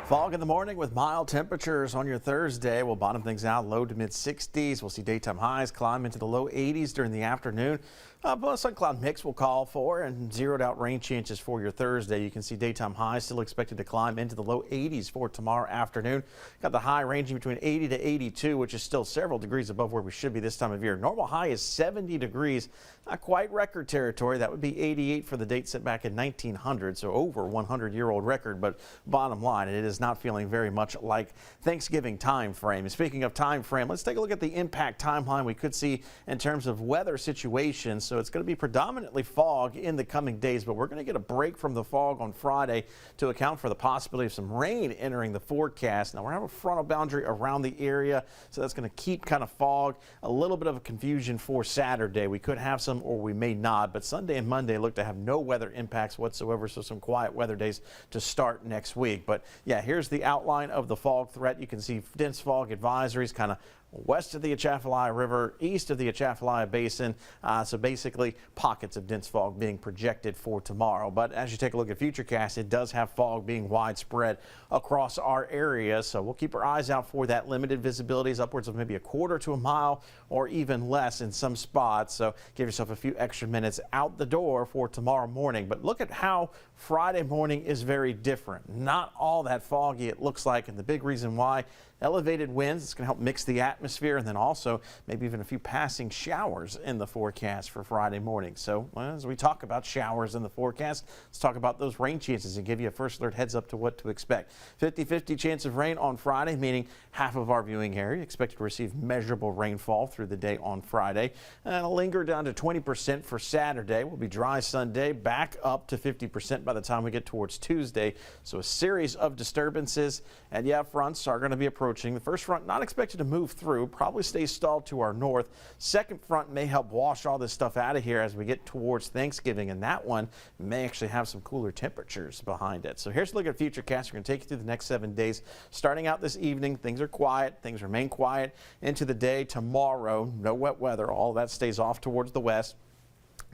Fog in the morning with mild temperatures on your Thursday. We'll bottom things out low to mid 60s. We'll see daytime highs climb into the low 80s during the afternoon. But a sun cloud mix will call for and zeroed out rain chances for your Thursday. You can see daytime highs still expected to climb into the low 80s for tomorrow afternoon. Got the high ranging between 80 to 82, which is still several degrees above where we should be this time of year. Normal high is 70 degrees. Not quite record territory. That would be 88 for the date set back in 1900, so over 100-year-old record. But bottom line, it is not feeling very much like Thanksgiving time frame. And speaking of time frame, let's take a look at the impact timeline we could see in terms of weather situations. So it's going to be predominantly fog in the coming days, but we're going to get a break from the fog on Friday to account for the possibility of some rain entering the forecast. Now, we're going to have a frontal boundary around the area, so that's going to keep kind of fog. A little bit of a confusion for Saturday. We could have some or we may not, but Sunday and Monday look to have no weather impacts whatsoever, so some quiet weather days to start next week. But yeah, here's the outline of the fog threat. You can see dense fog advisories kind of west of the Atchafalaya River, east of the Atchafalaya Basin. So basically pockets of dense fog being projected for tomorrow. But as you take a look at Futurecast, it does have fog being widespread across our area. So we'll keep our eyes out for that. Limited visibility is upwards of maybe a quarter to a mile or even less in some spots. So give yourself a few extra minutes out the door for tomorrow morning. But look at how Friday morning is very different. Not all that foggy it looks like, and the big reason why: elevated winds. It's going to help mix the atmosphere, and then also maybe even a few passing showers in the forecast for Friday morning. So as we talk about showers in the forecast, let's talk about those rain chances and give you a first alert heads up to what to expect. 50-50 chance of rain on Friday, meaning half of our viewing area expected to receive measurable rainfall through the day on Friday. And it'll linger down to 20% for Saturday. We'll be dry Sunday, back up to 50% by the time we get towards Tuesday. So a series of disturbances, and yeah, fronts are going to be approaching. The first front not expected to move through, probably stay stalled to our north. Second front may help wash all this stuff out of here as we get towards Thanksgiving, and that one may actually have some cooler temperatures behind it. So here's a look at Futurecast. We're going to take you through the next 7 days. Starting out this evening, things are quiet. Things remain quiet into the day. Tomorrow, no wet weather. All of that stays off towards the west.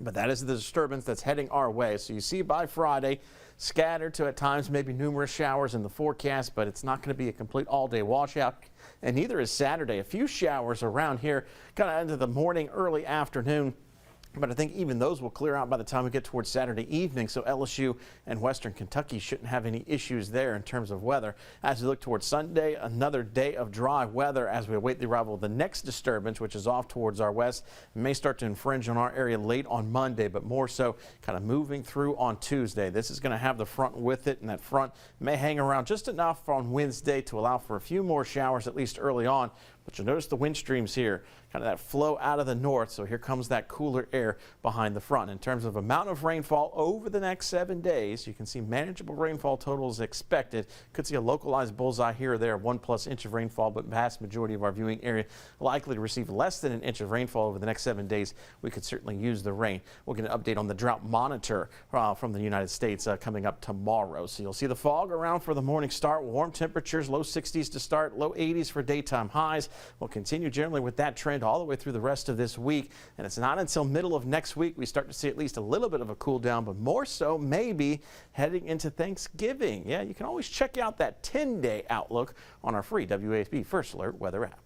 But that is the disturbance that's heading our way. So you see by Friday, scattered to at times maybe numerous showers in the forecast, but it's not going to be a complete all-day washout. And neither is Saturday. A few showers around here kind of into the morning, early afternoon. But I think even those will clear out by the time we get towards Saturday evening. So LSU and Western Kentucky shouldn't have any issues there in terms of weather. As we look towards Sunday, another day of dry weather as we await the arrival of the next disturbance, which is off towards our west. It may start to infringe on our area late on Monday, but more so kind of moving through on Tuesday. This is going to have the front with it, and that front may hang around just enough on Wednesday to allow for a few more showers, at least early on. But you'll notice the wind streams here, kind of that flow out of the north. So here comes that cooler air behind the front. In terms of amount of rainfall over the next 7 days, you can see manageable rainfall totals expected. Could see a localized bullseye here or there, 1+ inch of rainfall, but vast majority of our viewing area likely to receive less than an inch of rainfall over the next 7 days. We could certainly use the rain. We'll get an update on the drought monitor from the United States coming up tomorrow. So you'll see the fog around for the morning start. Warm temperatures, low 60s to start, low 80s for daytime highs. We'll continue generally with that trend all the way through the rest of this week, and it's not until middle of next week we start to see at least a little bit of a cool down, but more so maybe heading into Thanksgiving. Yeah, you can always check out that 10-day outlook on our free WASB First Alert weather app.